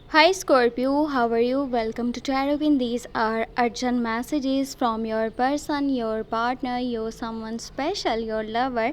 Hi Scorpio, how are you? Welcome to Tarot. These are urgent messages from your person, your partner, your someone special, your lover.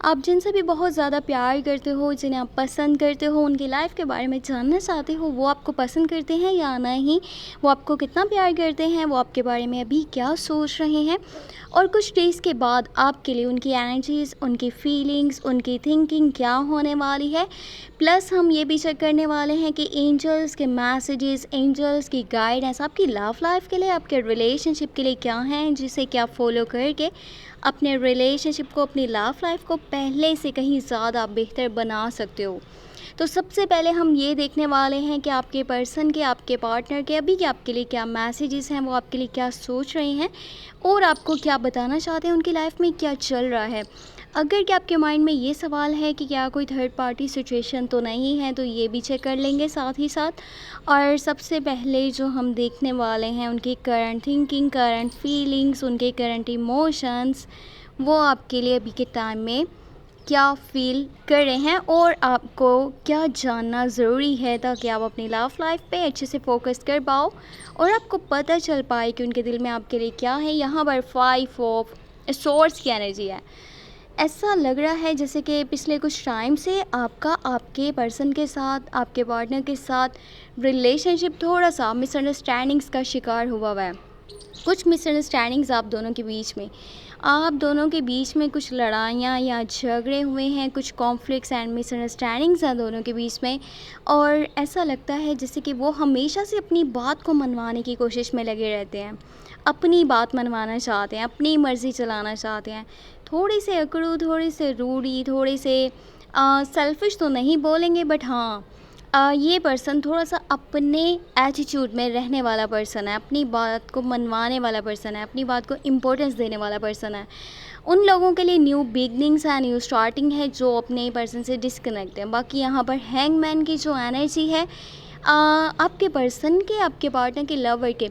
आप जिनसे भी बहुत ज़्यादा प्यार करते हो, जिन्हें आप पसंद करते हो, उनकी लाइफ के बारे में जानना चाहते हो, वो आपको पसंद करते हैं या नहीं, वो आपको कितना प्यार करते हैं, वो आपके बारे में अभी क्या सोच रहे हैं, और कुछ डेज़ के बाद आपके लिए उनकी एनर्जीज़, उनकी फीलिंग्स, उनकी थिंकिंग क्या होने वाली है। प्लस हम ये भी चेक करने वाले हैं कि एंजल्स के मैसेजेस, एंजल्स की गाइडेंस आपकी लव लाइफ के लिए, आपके रिलेशनशिप के लिए क्या हैं, जिसे क्या फॉलो करके अपने रिलेशनशिप को, अपनी लव लाइफ को पहले से कहीं ज़्यादा बेहतर बना सकते हो। तो सबसे पहले हम ये देखने वाले हैं कि आपके पर्सन के, आपके पार्टनर के अभी के आपके लिए क्या मैसेजेस हैं, वो आपके लिए क्या सोच रहे हैं और आपको क्या बताना चाहते हैं, उनकी लाइफ में क्या चल रहा है। अगर कि आपके माइंड में ये सवाल है कि क्या कोई थर्ड पार्टी सिचुएशन तो नहीं है, तो ये भी चेक कर लेंगे साथ ही साथ। और सबसे पहले जो हम देखने वाले हैं उनकी करंट थिंकिंग, करंट फीलिंग्स, उनके करंट इमोशंस, वो आपके लिए अभी के टाइम में क्या फ़ील कर रहे हैं और आपको क्या जानना ज़रूरी है, ताकि आप अपनी लव लाइफ पे अच्छे से फोकस कर पाओ और आपको पता चल पाए कि उनके दिल में आपके लिए क्या है। यहाँ पर 5 ऑफ सोर्स की एनर्जी है। ऐसा लग रहा है जैसे कि पिछले कुछ टाइम से आपका आपके पर्सन के साथ, आपके पार्टनर के साथ रिलेशनशिप थोड़ा सा मिसअंडरस्टैंडिंग्स का शिकार हुआ है। कुछ मिसअंडरस्टैंडिंग्स आप दोनों के बीच में कुछ लड़ाइयाँ या झगड़े हुए हैं, कुछ कॉन्फ्लिक्ट्स एंड मिसअंडरस्टैंडिंग्स हैं दोनों के बीच में। और ऐसा लगता है जैसे कि वो हमेशा से अपनी बात को मनवाने की कोशिश में लगे रहते हैं, अपनी बात मनवाना चाहते हैं, अपनी मर्ज़ी चलाना चाहते हैं। थोड़े से अकड़ू, थोड़े से रूडी, थोड़े से सेल्फिश तो नहीं बोलेंगे, बट हाँ, ये पर्सन थोड़ा सा अपने एटीट्यूड में रहने वाला पर्सन है, अपनी बात को मनवाने वाला पर्सन है, अपनी बात को इम्पोर्टेंस देने वाला पर्सन है। उन लोगों के लिए न्यू बिगनिंग्स है, न्यू स्टार्टिंग है, जो अपने पर्सन से डिस्कनेक्ट है। बाकी यहाँ पर हैंगमैन की जो एनर्जी है, आपके पर्सन के, आपके पार्टनर के, लवर के,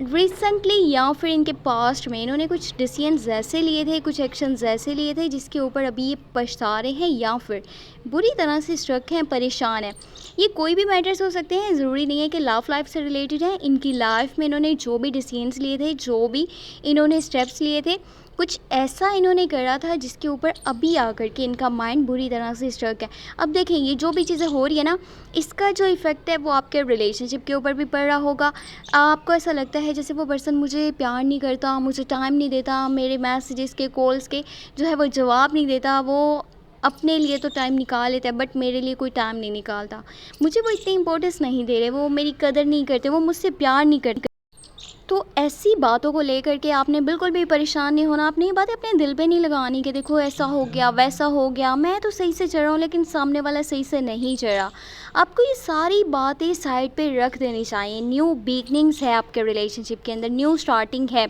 रिसेंटली या फिर इनके पास्ट में इन्होंने कुछ डिसीजंस ऐसे लिए थे, कुछ एक्शंस ऐसे लिए थे जिसके ऊपर अभी ये पछता रहे हैं या फिर बुरी तरह से स्ट्रक हैं, परेशान हैं। ये कोई भी मैटर्स हो सकते हैं, ज़रूरी नहीं है कि लव लाइफ से रिलेटेड है। इनकी लाइफ में इन्होंने जो भी डिसीजंस लिए थे, जो भी इन्होंने स्टेप्स लिए थे, कुछ ऐसा इन्होंने करा था जिसके ऊपर अभी आकर के इनका माइंड बुरी तरह से स्ट्रक है। अब देखें, ये जो भी चीज़ें हो रही है ना, इसका जो इफ़ेक्ट है वो आपके रिलेशनशिप के ऊपर भी पड़ रहा होगा। आपको ऐसा लगता है जैसे वो पर्सन मुझे प्यार नहीं करता, मुझे टाइम नहीं देता, मेरे मैसेजेस के, कॉल्स के जो है वो जवाब नहीं देता, वो अपने लिए तो टाइम निकाल लेता है बट मेरे लिए कोई टाइम नहीं निकालता, मुझे वो इतनी इंपॉर्टेंस नहीं दे रहे, वो मेरी कदर नहीं करते, वो मुझसे प्यार नहीं करते। तो ऐसी बातों को लेकर के आपने बिल्कुल भी परेशान नहीं होना। आपने ये बातें अपने दिल पे नहीं लगानी कि देखो ऐसा हो गया, वैसा हो गया, मैं तो सही से चल रहा हूँ लेकिन सामने वाला सही से नहीं चल रहा। आपको ये सारी बातें साइड पे रख देनी चाहिए। न्यू बिगनिंग्स है आपके रिलेशनशिप के अंदर, न्यू स्टार्टिंग है।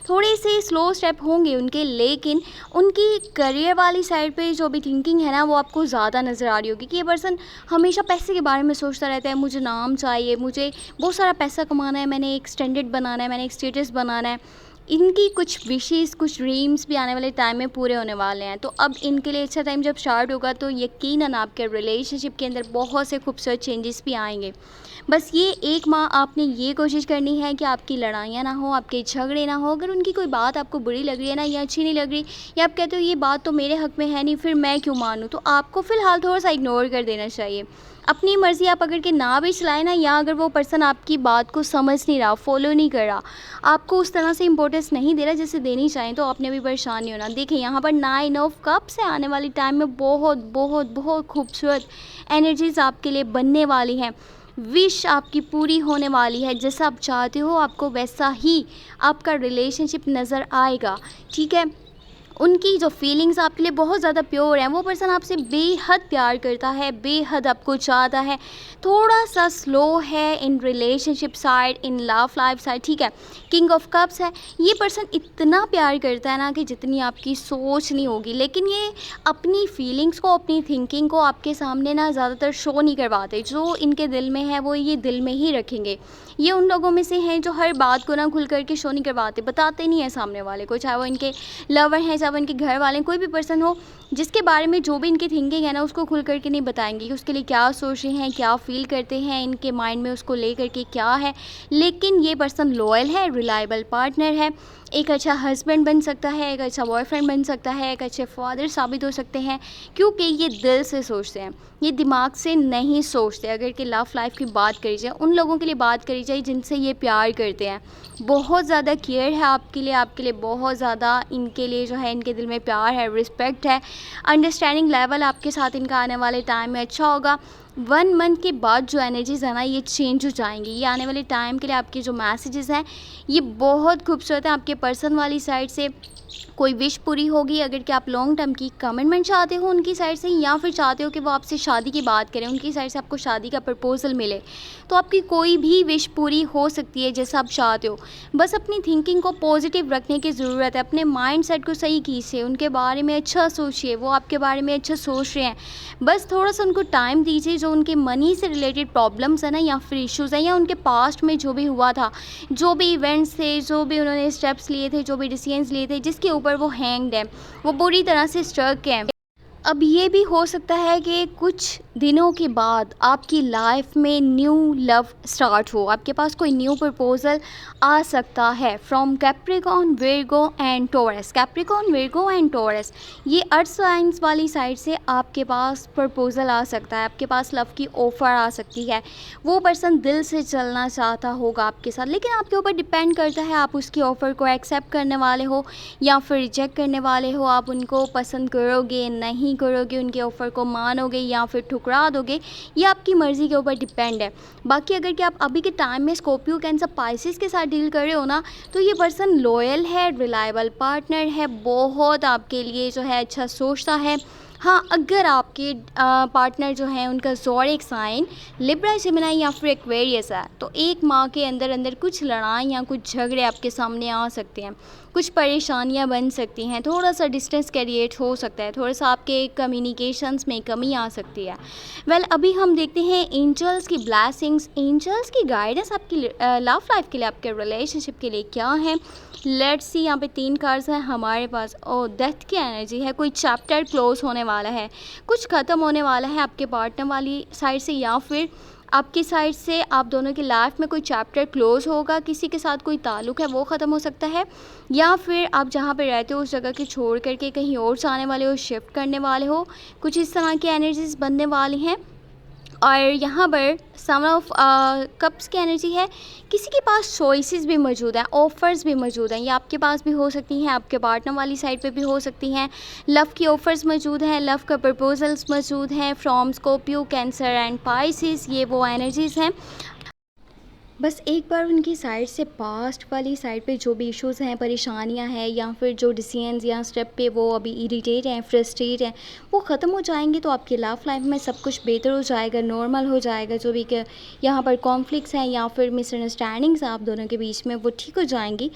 थोड़े से स्लो स्टेप होंगे उनके, लेकिन उनकी करियर वाली साइड पे जो भी थिंकिंग है ना, वो आपको ज़्यादा नज़र आ रही होगी कि ये पर्सन हमेशा पैसे के बारे में सोचता रहता है। मुझे नाम चाहिए, मुझे बहुत सारा पैसा कमाना है, मैंने एक स्टैंडर्ड बनाना है, मैंने एक स्टेटस बनाना है। इनकी कुछ विशेज़, कुछ ड्रीम्स भी आने वाले टाइम में पूरे होने वाले हैं। तो अब इनके लिए अच्छा टाइम जब स्टार्ट होगा तो यकीनन आपके रिलेशनशिप के अंदर बहुत से खूबसूरत चेंजेस भी आएंगे। बस ये 1 माह आपने ये कोशिश करनी है कि आपकी लड़ाइयाँ ना हो, आपके झगड़े ना हो। अगर उनकी कोई बात आपको बुरी लग रही है ना, या अच्छी नहीं लग रही, या आप कहते हो ये बात तो मेरे हक़ में है नहीं, फिर मैं क्यों मानूँ, तो आपको फ़िलहाल थोड़ा-सा इग्नोर कर देना चाहिए। अपनी मर्ज़ी आप अगर के ना भी चलाएँ ना, या अगर वो पर्सन आपकी बात को समझ नहीं रहा, फ़ॉलो नहीं कर रहा, आपको उस तरह से इम्पोर्टेंस नहीं दे रहा जैसे देनी चाहिए, तो आपने भी परेशान नहीं होना। देखिए, यहाँ पर 9 ऑफ कप्स है। आने वाली टाइम में बहुत बहुत बहुत खूबसूरत एनर्जीज़ आपके लिए बनने वाली हैं। विश आपकी पूरी होने वाली है, जैसा आप चाहते हो आपको वैसा ही आपका रिलेशनशिप नज़र आएगा, ठीक है। उनकी जो फीलिंग्स आपके लिए बहुत ज़्यादा प्योर हैं, वो पर्सन आपसे बेहद प्यार करता है, बेहद आपको चाहता है। थोड़ा सा स्लो है in relationship side, in love life side, ठीक है। किंग ऑफ कप्स है। ये पर्सन इतना प्यार करता है ना कि जितनी आपकी सोच नहीं होगी, लेकिन ये अपनी फीलिंग्स को, अपनी थिंकिंग को आपके सामने ना ज़्यादातर शो नहीं करवाते। जो इनके दिल में है वो ये दिल में ही रखेंगे। ये उन लोगों में से हैं जो हर बात को ना खुल करके शो नहीं करवाते, बताते नहीं है सामने वाले को, चाहे वो इनके लवर हैं, चाहे वो इनके घर वाले कोई भी पर्सन हो, जिसके बारे में जो भी इनकी थिंकिंग है ना उसको खुल करके नहीं बताएंगे कि उसके लिए क्या सोच रहे हैं, क्या फ़ील करते हैं, इनके माइंड में उसको ले करके क्या है। लेकिन ये पर्सन लॉयल है, रिलायबल पार्टनर है, एक अच्छा हस्बैंड बन सकता है, एक अच्छा बॉयफ्रेंड बन सकता है, एक अच्छे फादर साबित हो सकते हैं, क्योंकि ये दिल से सोचते हैं, ये दिमाग से नहीं सोचते। अगर कि लव लाइफ की बात करी जाए, उन लोगों के लिए बात करी जाए जिनसे ये प्यार करते हैं, बहुत ज़्यादा केयर है आपके लिए बहुत ज़्यादा इनके लिए जो है, इनके दिल में प्यार है, रिस्पेक्ट है, अंडरस्टैंडिंग लेवल आपके साथ इनका आने वाले टाइम में अच्छा होगा। 1 मंथ के बाद जो एनर्जीज़ है ना ये चेंज हो जाएंगी। ये आने वाले टाइम के लिए आपके जो मैसेजेस हैं ये बहुत खूबसूरत हैं। आपके पर्सन वाली साइड से कोई विश पूरी होगी, अगर कि आप लॉन्ग टर्म की कमिटमेंट चाहते हो उनकी साइड से, या फिर चाहते हो कि वो आपसे शादी की बात करें, उनकी साइड से आपको शादी का प्रपोजल मिले, तो आपकी कोई भी विश पूरी हो सकती है जैसा आप चाहते हो। बस अपनी थिंकिंग को पॉजिटिव रखने की ज़रूरत है, अपने माइंड सेट को सही कीजिए, उनके बारे में अच्छा सोचिए, वो आपके बारे में अच्छा सोच रहे हैं। बस थोड़ा सा उनको टाइम दीजिए। जो उनके मनी से रिलेटेड प्रॉब्लम्स है ना या फिर इश्यूज़ हैं, या उनके पास्ट में जो भी हुआ था, जो भी इवेंट्स थे, जो भी उन्होंने स्टेप्स लिए थे, जो भी डिसीजंस लिए थे, जिसके ऊपर वो हैंग्ड है, वो बुरी तरह से स्ट्रक है। अब ये भी हो सकता है कि कुछ दिनों के बाद आपकी लाइफ में न्यू लव स्टार्ट हो, आपके पास कोई न्यू प्रपोजल आ सकता है from Capricorn, Virgo and taurus. Capricorn, Virgo and taurus, ये अर्थ साइंस वाली साइड से आपके पास प्रपोजल आ सकता है, आपके पास लव की ऑफ़र आ सकती है। वो पर्सन दिल से चलना चाहता होगा आपके साथ, लेकिन आपके ऊपर डिपेंड करता है आप उसकी ऑफ़र को एक्सेप्ट करने वाले हो या फिर रिजेक्ट करने वाले हो। आप उनको पसंद करोगे, नहीं करोगे, उनके ऑफ़र को मानोगे या फिर ठुकरा दोगे, ये आपकी मर्ज़ी के ऊपर डिपेंड है। बाकी अगर कि आप अभी के टाइम में स्कॉर्पियो, कैंसर, पाइसेस के साथ डील कर रहे हो ना, तो ये पर्सन लॉयल है, रिलायबल पार्टनर है, बहुत आपके लिए जो है अच्छा सोचता है। हाँ, अगर आपके पार्टनर जो हैं उनका ज़ोडिएक साइन लिब्रा, जेमिनी या फिर एक्वेरियस है, तो 1 माह के अंदर अंदर कुछ लड़ाई या कुछ झगड़े आपके सामने आ सकते हैं, कुछ परेशानियां बन सकती हैं, थोड़ा सा डिस्टेंस क्रिएट हो सकता है, थोड़ा सा आपके कम्युनिकेशंस में कमी आ सकती है। अभी हम देखते हैं एंजल्स की ब्लेसिंग्स, एंजल्स की गाइडेंस आपकी लव लाइफ के लिए, आपके रिलेशनशिप के लिए क्या है। लेट्स सी, यहाँ पे 3 कार्ड्स हैं हमारे पास। और डेथ की एनर्जी है, कोई चैप्टर क्लोज होने वाला है, कुछ ख़त्म होने वाला है आपके पार्टनर वाली साइड से, या फिर आपकी साइड से आप दोनों की लाइफ में कोई चैप्टर क्लोज होगा, किसी के साथ कोई ताल्लुक़ है वो ख़त्म हो सकता है, या फिर आप जहाँ पे रहते हो उस जगह की छोड़ करके कहीं और जाने वाले हो, शिफ्ट करने वाले हो, कुछ इस तरह की एनर्जीज बनने वाली हैं। और यहाँ पर सम ऑफ कप्स की एनर्जी है, किसी के पास चॉइसेस भी मौजूद हैं, ऑफ़र्स भी मौजूद हैं, ये आपके पास भी हो सकती हैं, आपके पार्टनर वाली साइड पे भी हो सकती हैं। लव की ऑफ़र्स मौजूद हैं, लव का प्रपोजल्स मौजूद हैं from Scorpio, cancer and Pisces, ये वो एनर्जीज़ हैं। बस एक बार उनकी साइड से पास्ट वाली साइड पे जो भी इश्यूज़ हैं, परेशानियां हैं, या फिर जो डिसीजंस या स्टेप पे वो अभी इरिटेट हैं, फ्रस्ट्रेट हैं, वो ख़त्म हो जाएंगे तो आपकी लव लाइफ में सब कुछ बेहतर हो जाएगा, नॉर्मल हो जाएगा। जो भी कि यहाँ पर कॉन्फ्लिक्ट्स हैं या फिर मिसअंडरस्टैंडिंग्स हैं आप दोनों के बीच में, वो ठीक हो जाएंगी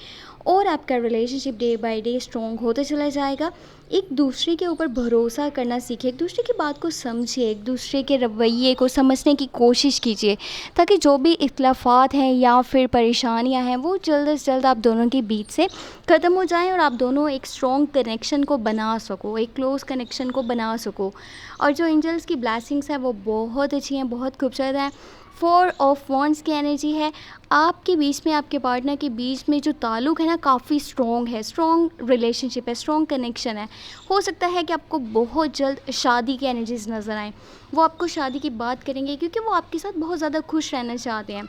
और आपका relationship day by day strong होता चला जाएगा। एक दूसरे के ऊपर भरोसा करना सीखिए, एक दूसरे की बात को समझिए, एक दूसरे के रवैये को समझने की कोशिश कीजिए, ताकि जो भी इख्तलाफात हैं या फिर परेशानियां हैं वो जल्द से जल्द आप दोनों के बीच से ख़त्म हो जाएं और आप दोनों एक स्ट्रॉन्ग कनेक्शन को बना सको, एक क्लोज़ कनेक्शन को बना सको। और जो एंजल्स की ब्लेसिंग्स हैं वो बहुत अच्छी हैं, बहुत खूबसूरत हैं। 4 ऑफ वॉन्ड्स की एनर्जी है, आपके बीच में, आपके पार्टनर के बीच में जो ताल्लुक़ है ना काफ़ी स्ट्रॉन्ग है, स्ट्रॉन्ग रिलेशनशिप है, स्ट्रॉन्ग कनेक्शन है। हो सकता है कि आपको बहुत जल्द शादी की एनर्जीज़ नज़र आएँ, वो आपको शादी की बात करेंगे क्योंकि वो आपके साथ बहुत ज़्यादा खुश रहना चाहते हैं।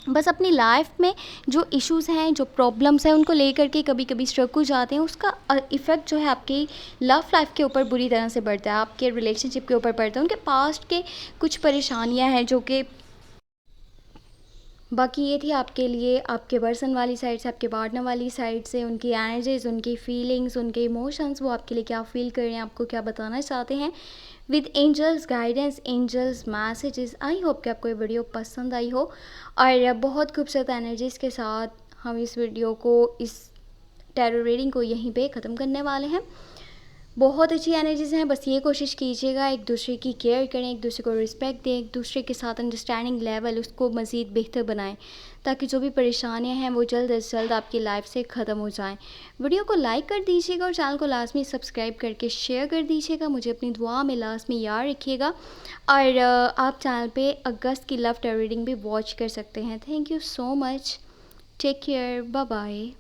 बस अपनी लाइफ में जो इश्यूज़ हैं, जो प्रॉब्लम्स हैं, उनको लेकर के कभी कभी स्ट्रक हो जाते हैं, उसका इफ़ेक्ट जो है आपकी लव लाइफ के ऊपर बुरी तरह से पड़ता है, आपके रिलेशनशिप के ऊपर पड़ता है। उनके पास्ट के कुछ परेशानियां हैं जो कि, बाकी ये थी आपके लिए आपके पर्सन वाली साइड से, आपके पार्टनर वाली साइड से, उनकी एनर्जीज़, उनकी फीलिंग्स, उनके इमोशंस, वो आपके लिए क्या फ़ील कर रहे हैं, आपको क्या बताना चाहते हैं with angels guidance, angels messages. I hope कि आपको ये वीडियो पसंद आई हो और बहुत खूबसूरत एनर्जीज़ के साथ हम इस वीडियो को, इस टैरो रीडिंग को यहीं पे ख़त्म करने वाले हैं। बहुत अच्छी एनर्जीज़ हैं। बस ये कोशिश कीजिएगा एक दूसरे की केयर करें, एक दूसरे को रिस्पेक्ट दें, एक दूसरे के साथ अंडरस्टैंडिंग लेवल उसको मज़ीद बेहतर बनाएं, ताकि जो भी परेशानियां हैं वो जल्द से जल्द आपकी लाइफ से ख़त्म हो जाएं। वीडियो को लाइक कर दीजिएगा और चैनल को लाजमी सब्सक्राइब करके शेयर कर दीजिएगा। मुझे अपनी दुआ में लास्ट में याद रखिएगा। और आप चैनल पे अगस्त की लव टेरर रीडिंग भी वॉच कर सकते हैं। Thank you so much. Take care. Bye bye.